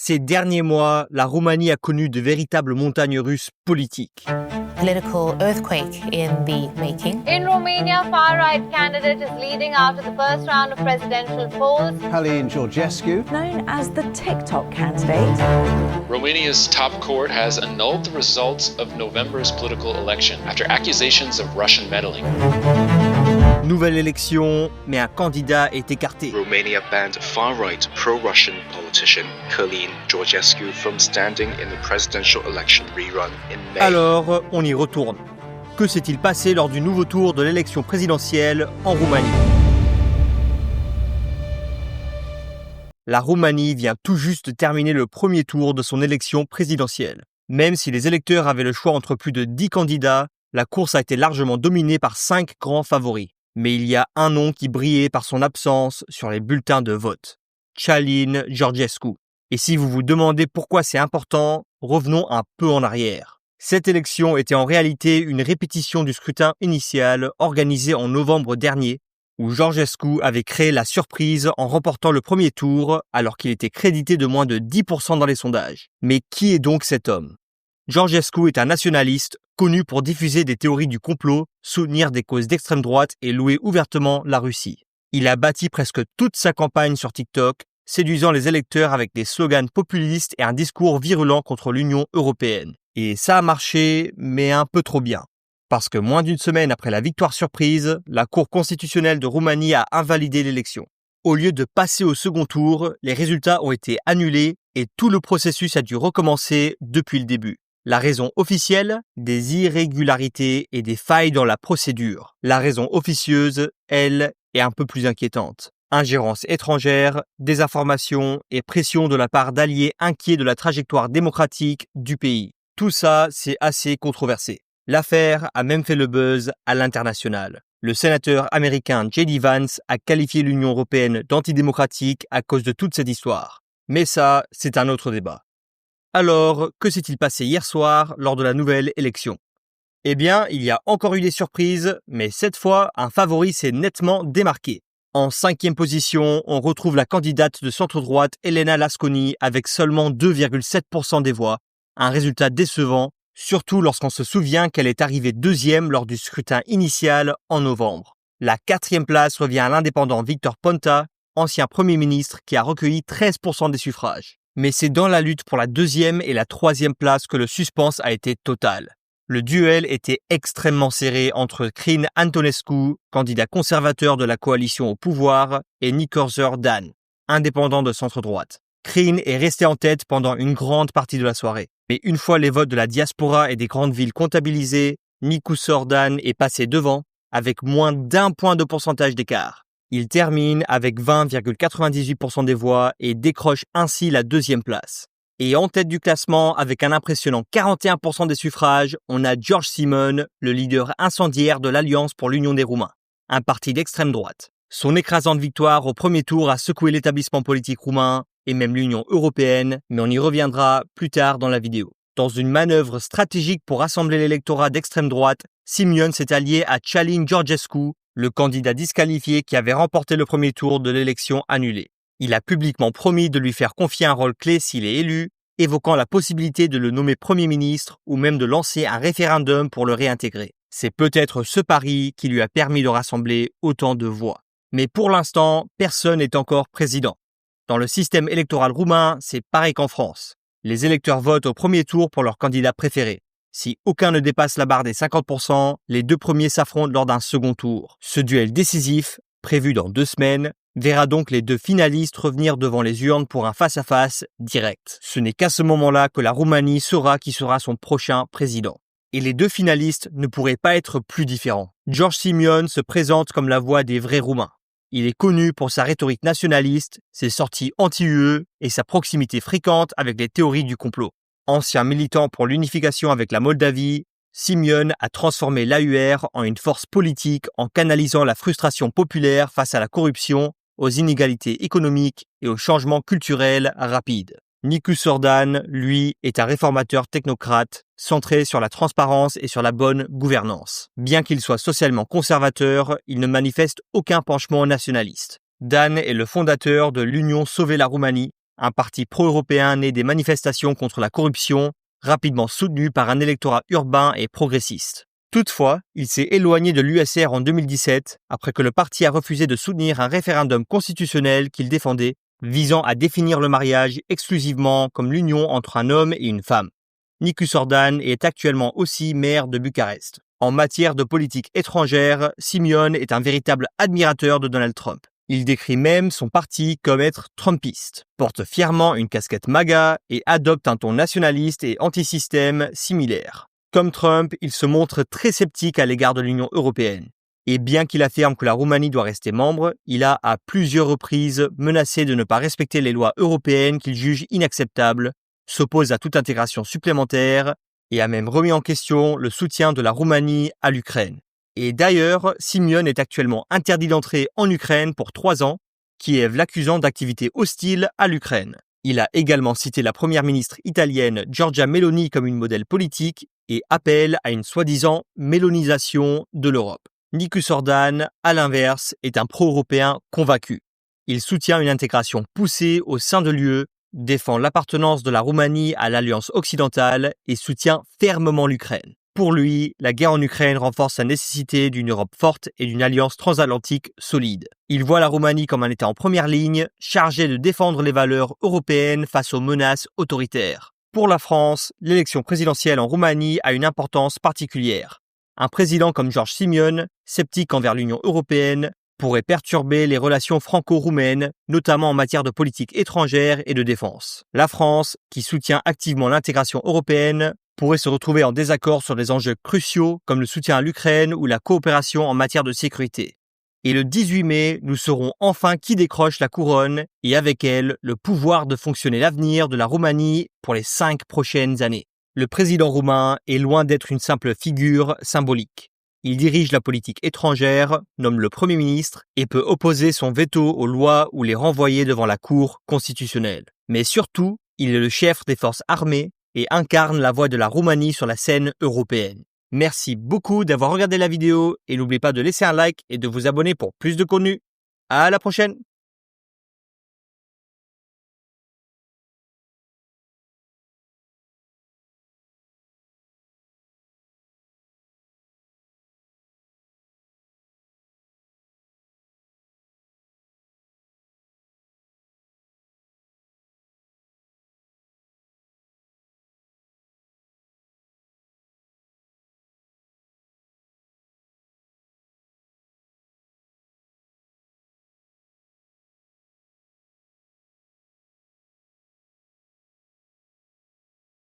Ces derniers mois, la Roumanie a connu de véritables montagnes russes politiques. Political earthquake in the making. In Romania, far-right candidate is leading after the first round of presidential polls. Călin Georgescu, known as the TikTok candidate. Romania's top court has annulled the results of November's political election after accusations of Russian meddling. Nouvelle élection, mais un candidat est écarté. Romania banned far-right pro-Russian politician Călin Georgescu from standing in the presidential election rerun in May. Alors, on y retourne. Que s'est-il passé lors du nouveau tour de l'élection présidentielle en Roumanie ? La Roumanie vient tout juste de terminer le premier tour de son élection présidentielle. Même si les électeurs avaient le choix entre plus de 10 candidats, la course a été largement dominée par 5 grands favoris. Mais il y a un nom qui brillait par son absence sur les bulletins de vote. Călin Georgescu. Et si vous vous demandez pourquoi c'est important, revenons un peu en arrière. Cette élection était en réalité une répétition du scrutin initial organisé en novembre dernier, où Georgescu avait créé la surprise en remportant le premier tour alors qu'il était crédité de moins de 10% dans les sondages. Mais qui est donc cet homme ? Georgescu est un nationaliste connu pour diffuser des théories du complot, soutenir des causes d'extrême droite et louer ouvertement la Russie. Il a bâti presque toute sa campagne sur TikTok, séduisant les électeurs avec des slogans populistes et un discours virulent contre l'Union européenne. Et ça a marché, mais un peu trop bien. Parce que moins d'une semaine après la victoire surprise, la Cour constitutionnelle de Roumanie a invalidé l'élection. Au lieu de passer au second tour, les résultats ont été annulés et tout le processus a dû recommencer depuis le début. La raison officielle, des irrégularités et des failles dans la procédure. La raison officieuse, elle, est un peu plus inquiétante. Ingérence étrangère, désinformation et pression de la part d'alliés inquiets de la trajectoire démocratique du pays. Tout ça, c'est assez controversé. L'affaire a même fait le buzz à l'international. Le sénateur américain J.D. Vance a qualifié l'Union européenne d'antidémocratique à cause de toute cette histoire. Mais ça, c'est un autre débat. Alors, que s'est-il passé hier soir lors de la nouvelle élection ? Eh bien, il y a encore eu des surprises, mais cette fois, un favori s'est nettement démarqué. En 5e position, on retrouve la candidate de centre-droite Elena Lasconi avec seulement 2,7% des voix, un résultat décevant, surtout lorsqu'on se souvient qu'elle est arrivée 2e lors du scrutin initial en novembre. La 4e place revient à l'indépendant Victor Ponta, ancien Premier ministre qui a recueilli 13% des suffrages. Mais c'est dans la lutte pour la 2e et la 3e place que le suspense a été total. Le duel était extrêmement serré entre Crin Antonescu, candidat conservateur de la coalition au pouvoir, et Nicolae Dan, indépendant de centre-droite. Crin est resté en tête pendant une grande partie de la soirée. Mais une fois les votes de la diaspora et des grandes villes comptabilisés, Nicolae Dan est passé devant, avec moins d'1 point de pourcentage d'écart. Il termine avec 20,98% des voix et décroche ainsi la 2e place. Et en tête du classement, avec un impressionnant 41% des suffrages, on a George Simon, le leader incendiaire de l'Alliance pour l'Union des Roumains, un parti d'extrême droite. Son écrasante victoire au premier tour a secoué l'établissement politique roumain et même l'Union européenne, mais on y reviendra plus tard dans la vidéo. Dans une manœuvre stratégique pour rassembler l'électorat d'extrême droite, Simion s'est allié à Călin Georgescu, le candidat disqualifié qui avait remporté le premier tour de l'élection annulée. Il a publiquement promis de lui faire confier un rôle clé s'il est élu, évoquant la possibilité de le nommer Premier ministre ou même de lancer un référendum pour le réintégrer. C'est peut-être ce pari qui lui a permis de rassembler autant de voix. Mais pour l'instant, personne n'est encore président. Dans le système électoral roumain, c'est pareil qu'en France. Les électeurs votent au premier tour pour leur candidat préféré. Si aucun ne dépasse la barre des 50%, les 2 premiers s'affrontent lors d'un second tour. Ce duel décisif, prévu dans 2 semaines, verra donc les 2 finalistes revenir devant les urnes pour un face-à-face direct. Ce n'est qu'à ce moment-là que la Roumanie saura qui sera son prochain président. Et les 2 finalistes ne pourraient pas être plus différents. George Simion se présente comme la voix des vrais Roumains. Il est connu pour sa rhétorique nationaliste, ses sorties anti-UE et sa proximité fréquente avec les théories du complot. Ancien militant pour l'unification avec la Moldavie, Simion a transformé l'AUR en une force politique en canalisant la frustration populaire face à la corruption, aux inégalités économiques et aux changements culturels rapides. Nicolae Dan, lui, est un réformateur technocrate, centré sur la transparence et sur la bonne gouvernance. Bien qu'il soit socialement conservateur, il ne manifeste aucun penchement nationaliste. Dan est le fondateur de l'Union Sauver la Roumanie, un parti pro-européen né des manifestations contre la corruption, rapidement soutenu par un électorat urbain et progressiste. Toutefois, il s'est éloigné de l'USR en 2017 après que le parti a refusé de soutenir un référendum constitutionnel qu'il défendait, visant à définir le mariage exclusivement comme l'union entre un homme et une femme. Nicus Ordan est actuellement aussi maire de Bucarest. En matière de politique étrangère, Simeone est un véritable admirateur de Donald Trump. Il décrit même son parti comme être trumpiste, porte fièrement une casquette MAGA et adopte un ton nationaliste et anti-système similaire. Comme Trump, il se montre très sceptique à l'égard de l'Union européenne. Et bien qu'il affirme que la Roumanie doit rester membre, il a à plusieurs reprises menacé de ne pas respecter les lois européennes qu'il juge inacceptables, s'oppose à toute intégration supplémentaire et a même remis en question le soutien de la Roumanie à l'Ukraine. Et d'ailleurs, Simeone est actuellement interdit d'entrer en Ukraine pour 3 ans, Kiev l'accusant d'activités hostiles à l'Ukraine. Il a également cité la première ministre italienne Giorgia Meloni comme une modèle politique et appelle à une soi-disant mélonisation de l'Europe. Nicus Ordan, à l'inverse, est un pro-européen convaincu. Il soutient une intégration poussée au sein de l'UE, défend l'appartenance de la Roumanie à l'Alliance occidentale et soutient fermement l'Ukraine. Pour lui, la guerre en Ukraine renforce la nécessité d'une Europe forte et d'une alliance transatlantique solide. Il voit la Roumanie comme un État en première ligne, chargé de défendre les valeurs européennes face aux menaces autoritaires. Pour la France, l'élection présidentielle en Roumanie a une importance particulière. Un président comme George Simeone, sceptique envers l'Union européenne, pourrait perturber les relations franco-roumaines, notamment en matière de politique étrangère et de défense. La France, qui soutient activement l'intégration européenne, pourrait se retrouver en désaccord sur des enjeux cruciaux comme le soutien à l'Ukraine ou la coopération en matière de sécurité. Et le 18 mai, nous saurons enfin qui décroche la couronne et avec elle le pouvoir de fonctionner l'avenir de la Roumanie pour les 5 prochaines années. Le président roumain est loin d'être une simple figure symbolique. Il dirige la politique étrangère, nomme le Premier ministre et peut opposer son veto aux lois ou les renvoyer devant la Cour constitutionnelle. Mais surtout, il est le chef des forces armées et incarne la voix de la Roumanie sur la scène européenne. Merci beaucoup d'avoir regardé la vidéo et n'oubliez pas de laisser un like et de vous abonner pour plus de contenu. À la prochaine!